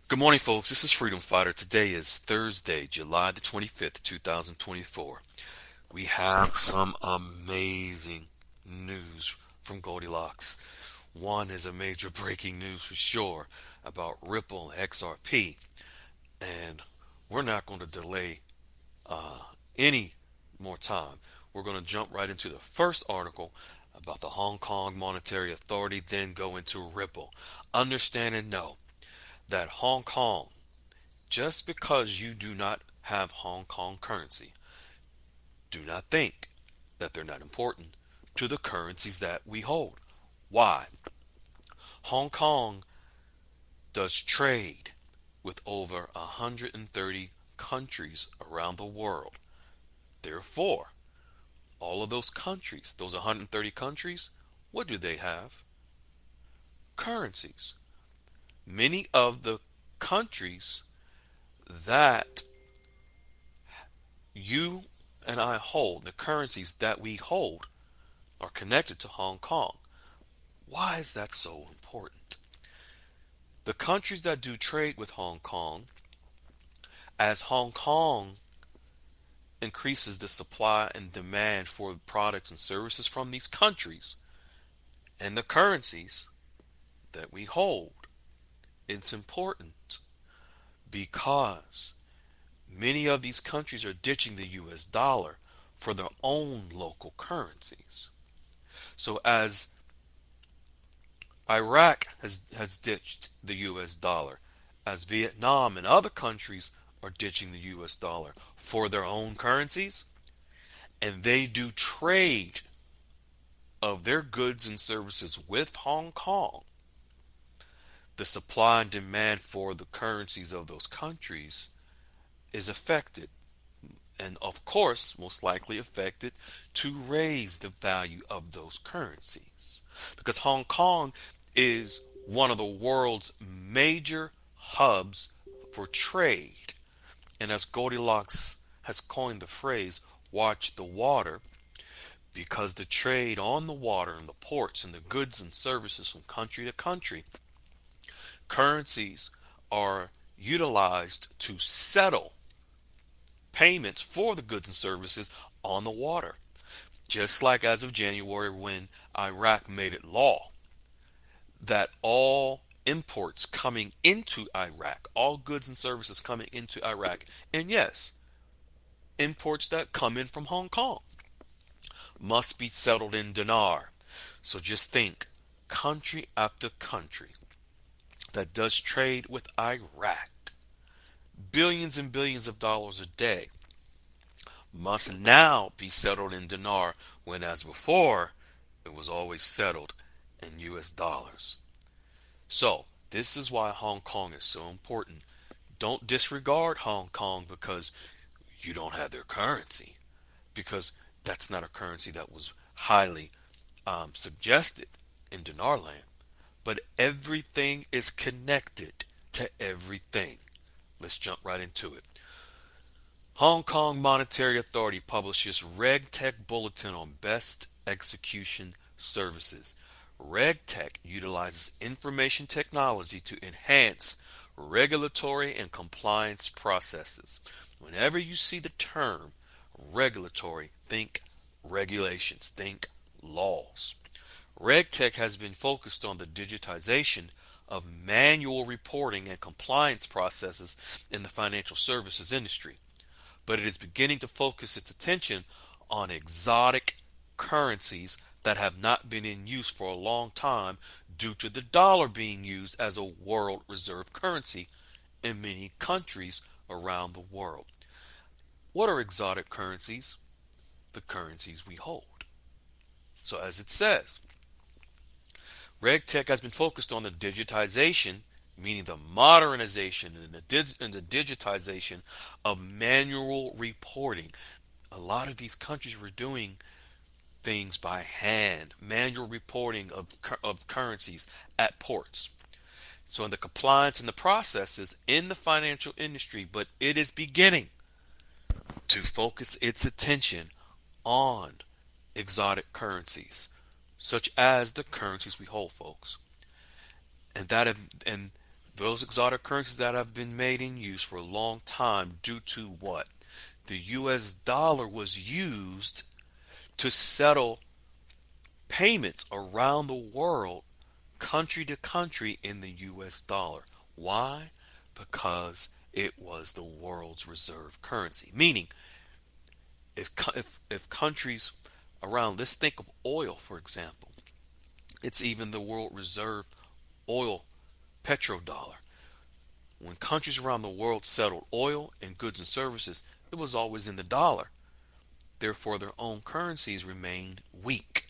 Good morning, folks. This is Freedom Fighter. Today is Thursday, July the 25th, 2024. We have some amazing news from Goldilocks. One is a major breaking news for sure about Ripple and XRP. And we're not going to delay uh, any more time. We're going to jump right into the first article about the Hong Kong Monetary Authority, then go into Ripple. Understand and know that Hong Kong, just because you do not have Hong Kong currency, do not think that they're not important to the currencies that we hold. Why? Hong Kong does trade with over 130 countries around the world. Therefore, all of those countries, those 130 countries, what do they have? Currencies. Many of the countries that you and I hold, the currencies that we hold, are connected to Hong Kong. Why is that so important? The countries that do trade with Hong Kong, as Hong Kong increases the supply and demand for products and services from these countries and the currencies that we hold, it's important because many of these countries are ditching the US dollar for their own local currencies. So as Iraq has ditched the US dollar, as Vietnam and other countries are ditching the US dollar for their own currencies, and they do trade of their goods and services with Hong Kong, the supply and demand for the currencies of those countries is affected, and of course most likely affected to raise the value of those currencies, because Hong Kong is one of the world's major hubs for trade. And as Goldilocks has coined the phrase, watch the water, because the trade on the water and the ports and the goods and services from country to country, currencies are utilized to settle payments for the goods and services on the water. Just like as of January, when Iraq made it law that all imports coming into Iraq, all goods and services coming into Iraq, and yes, imports that come in from Hong Kong, must be settled in dinar. So just think, country after country that does trade with Iraq, billions and billions of dollars a day, must now be settled in dinar, when as before it was always settled in US dollars. So this is why Hong Kong is so important. Don't disregard Hong Kong because you don't have their currency, because that's not a currency that was highly suggested in dinar land. But everything is connected to everything. Let's jump right into it. Hong Kong Monetary Authority publishes RegTech Bulletin on Best Execution Services. RegTech utilizes information technology to enhance regulatory and compliance processes. Whenever you see the term regulatory, think regulations, think laws. RegTech has been focused on the digitization of manual reporting and compliance processes in the financial services industry, but it is beginning to focus its attention on exotic currencies that have not been in use for a long time due to the dollar being used as a world reserve currency in many countries around the world. What are exotic currencies? The currencies we hold. So as it says, RegTech has been focused on the digitization, meaning the modernization and the digitization of manual reporting. A lot of these countries were doing things by hand, manual reporting of currencies at ports. So in the compliance and the processes in the financial industry, but it is beginning to focus its attention on exotic currencies, such as the currencies we hold, folks. And Those exotic currencies that have been made in use for a long time due to what? The US dollar was used to settle payments around the world, country to country, in the US dollar. Why? Because it was the world's reserve currency. Meaning, if countries around, let's think of oil, for example, it's even the world reserve oil petrodollar. When countries around the world settled oil and goods and services, it was always in the dollar. Therefore, their own currencies remained weak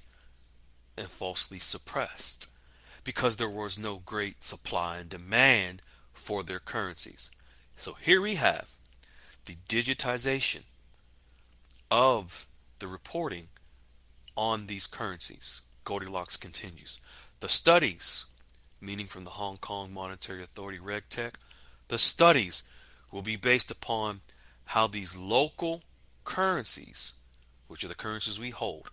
and falsely suppressed because there was no great supply and demand for their currencies. So here we have the digitization of the reporting on these currencies. Goldilocks continues. The studies, meaning from the Hong Kong Monetary Authority RegTech, the studies will be based upon how these local currencies, which are the currencies we hold,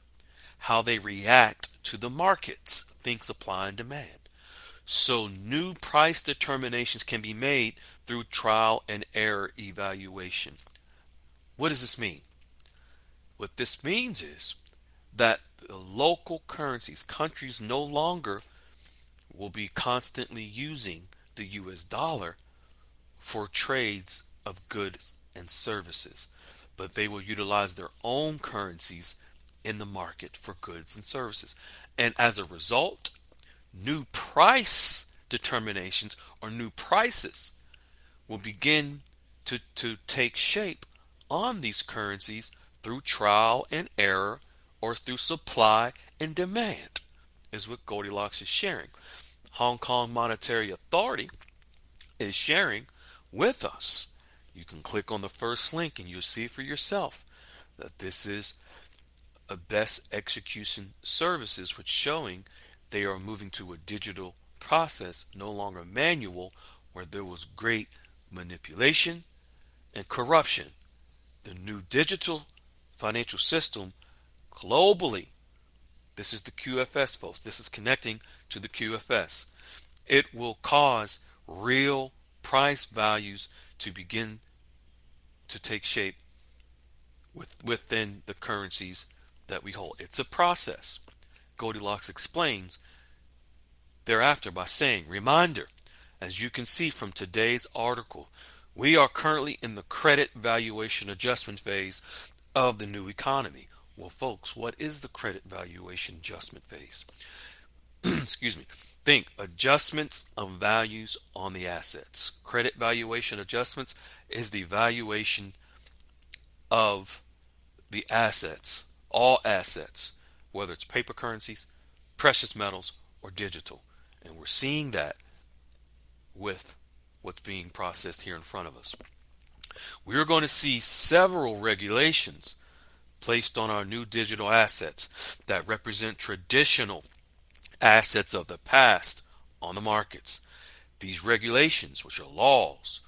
how they react to the markets, think supply and demand. So new price determinations can be made through trial and error evaluation. What does this mean? What this means is that the local currencies, countries no longer will be constantly using the US dollar for trades of goods and services, but they will utilize their own currencies in the market for goods and services. And as a result, new price determinations or new prices will begin to take shape on these currencies through trial and error or through supply and demand, is what Goldilocks is sharing. Hong Kong Monetary Authority is sharing with us. You can click on the first link and you'll see for yourself that this is a best execution services, which showing they are moving to a digital process, no longer manual, where there was great manipulation and corruption. The new digital financial system globally, this is the QFS, folks. This is connecting to the QFS. It will cause real price values to begin to take shape within the currencies that we hold. It's a process. Goldilocks explains thereafter by saying, reminder, as you can see from today's article, we are currently in the credit valuation adjustment phase of the new economy. Well, folks, what is the credit valuation adjustment phase? Excuse me. Think adjustments of values on the assets. Credit valuation adjustments is the valuation of the assets, all assets, whether it's paper currencies, precious metals, or digital. And we're seeing that with what's being processed here in front of us. We're going to see several regulations placed on our new digital assets that represent traditional assets of the past on the markets. These regulations, which are laws,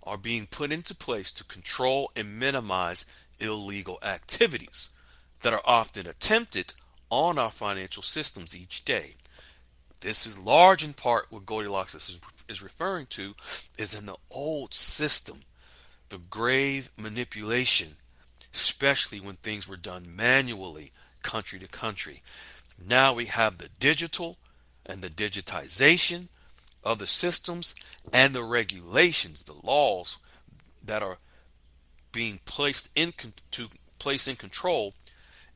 are being put into place to control and minimize illegal activities that are often attempted on our financial systems each day. This is large in part what Goldilocks is referring to is in the old system, the grave manipulation, especially when things were done manually, country to country. Now we have the digital and the digitization of the systems and the regulations, the laws that are being placed in control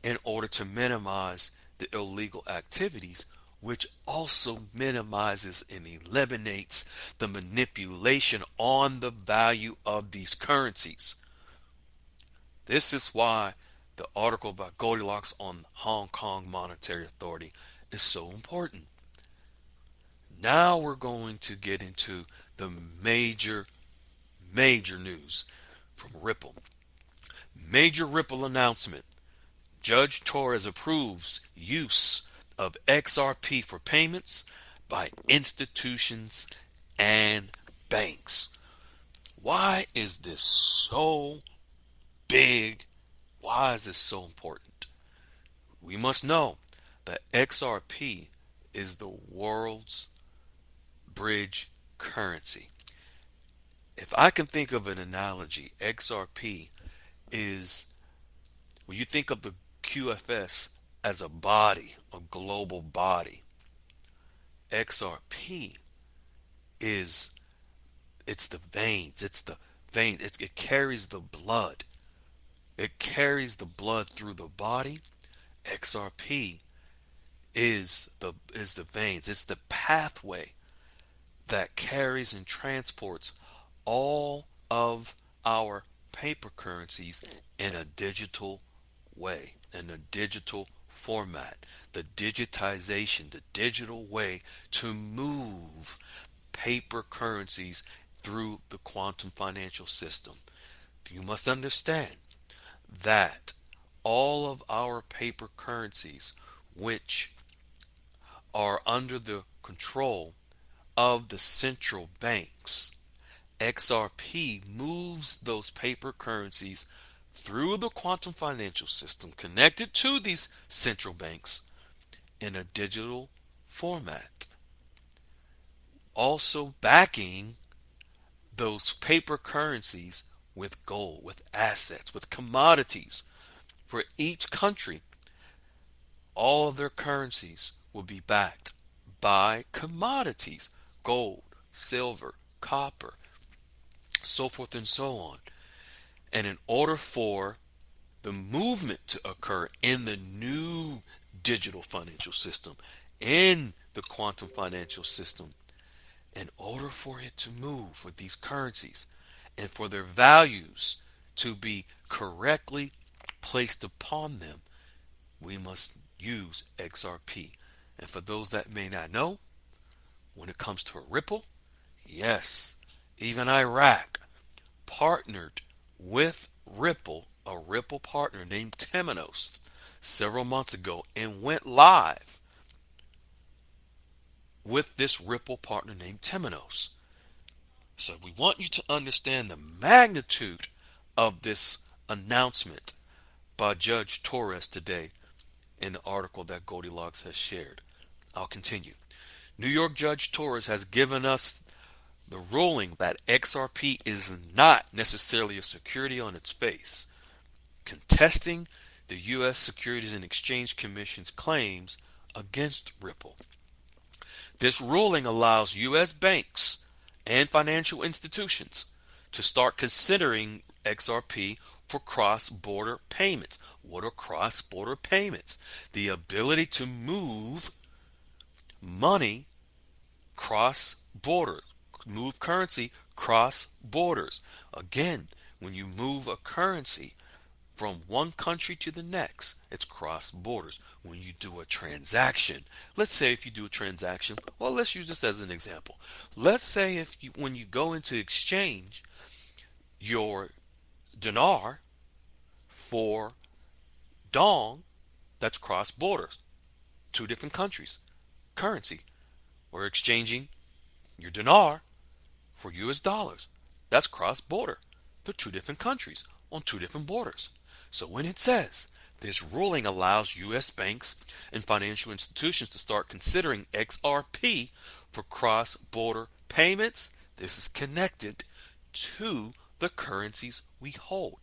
in order to minimize the illegal activities, which also minimizes and eliminates the manipulation on the value of these currencies. This is why the article by Goldilocks on Hong Kong Monetary Authority is so important. Now we're going to get into the major news from Ripple. Major Ripple announcement. Judge Torres approves use of XRP for payments by institutions and banks. Why is this so big? Why is this so important? We must know that XRP is the world's bridge currency. If I can think of an analogy, XRP is when you think of the QFS as a body, a global body, XRP is it's the veins, it carries the blood. It carries the blood through the body. XRP is the veins. It's the pathway that carries and transports all of our paper currencies in a digital way, in a digital format. The digitization, the digital way to move paper currencies through the quantum financial system. You must understand that all of our paper currencies, which are under the control of the central banks, XRP moves those paper currencies through the quantum financial system connected to these central banks in a digital format. Also backing those paper currencies with gold, with assets, with commodities. For each country, all of their currencies will be backed by commodities, gold, silver, copper, so forth and so on. And in order for the movement to occur in the new digital financial system, in the quantum financial system, in order for it to move with these currencies and for their values to be correctly placed upon them, we must use XRP. And for those that may not know, when it comes to a Ripple, yes, even Iraq partnered with Ripple, a Ripple partner named Temenos, several months ago and went live with this Ripple partner named Temenos. So we want you to understand the magnitude of this announcement by Judge Torres today in the article that Goldilocks has shared. I'll continue. New York Judge Torres has given us the ruling that XRP is not necessarily a security on its face, contesting the U.S. Securities and Exchange Commission's claims against Ripple. This ruling allows U.S. banks and financial institutions to start considering XRP for cross-border payments. What are cross-border payments? The ability to move money cross borders, move currency cross borders. Again, when you move a currency from one country to the next, it's cross borders. When you do a transaction, let's say if you do a transaction, well, let's use this as an example. Let's say if you, when you go into exchange your dinar for dong, that's cross borders, two different countries, currency. We're exchanging your dinar for US dollars. That's cross border. They're two different countries on two different borders. So when it says this ruling allows US banks and financial institutions to start considering XRP for cross border payments, this is connected to the currencies we hold.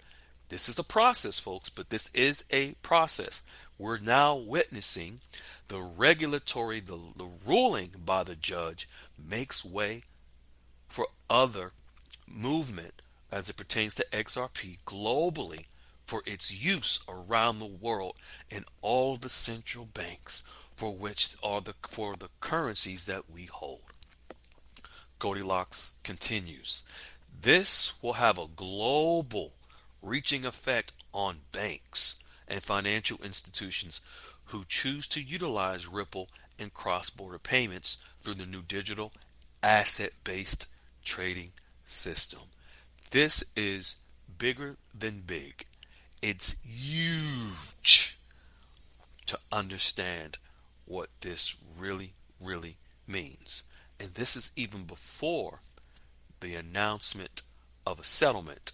This is a process, folks, but this is a process. We're now witnessing the regulatory, the ruling by the judge makes way for other movement as it pertains to XRP globally for its use around the world in all the central banks for which are for the currencies that we hold. Goldilocks continues. This will have a global reaching effect on banks and financial institutions who choose to utilize Ripple in cross-border payments through the new digital asset-based trading system. This is bigger than big. It's huge to understand what this really, really means. And this is even before the announcement of a settlement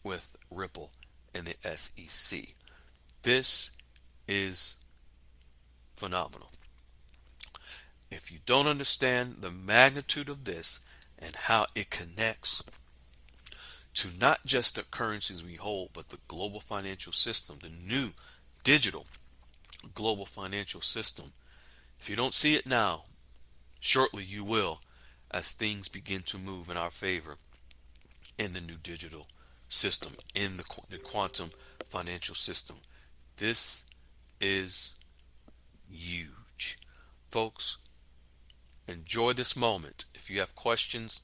with Ripple and the SEC. This is phenomenal. If you don't understand the magnitude of this, and how it connects to not just the currencies we hold, but the global financial system, the new digital global financial system. If you don't see it now, shortly you will, as things begin to move in our favor in the new digital system, in the quantum financial system. This is huge. Folks, enjoy this moment. If you have questions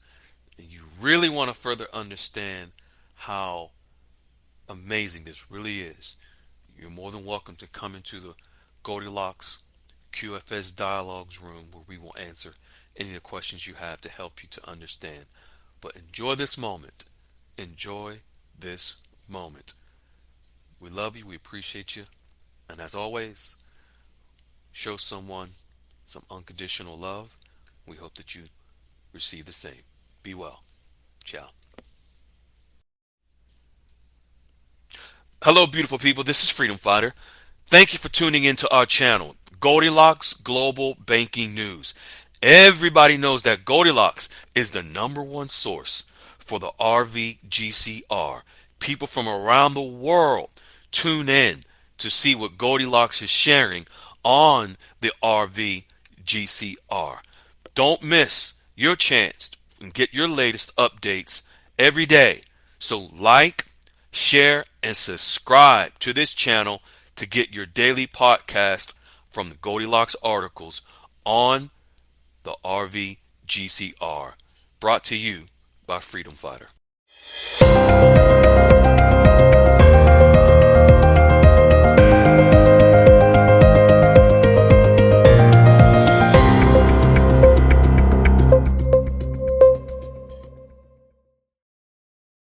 and you really want to further understand how amazing this really is, you're more than welcome to come into the Goldilocks QFS Dialogues room where we will answer any of the questions you have to help you to understand. But enjoy this moment. Enjoy this moment. We love you. We appreciate you. And as always, show someone some unconditional love. We hope that you receive the same. Be well. Ciao. Hello, beautiful people. This is Freedom Fighter. Thank you for tuning into our channel, Goldilocks Global Banking News. Everybody knows that Goldilocks is the number one source for the RVGCR. People from around the world tune in to see what Goldilocks is sharing on the RVGCR. Don't miss your chance and get your latest updates every day. So like, share, and subscribe to this channel to get your daily podcast from the Goldilocks articles on the RVGCR. Brought to you by Freedom Fighter.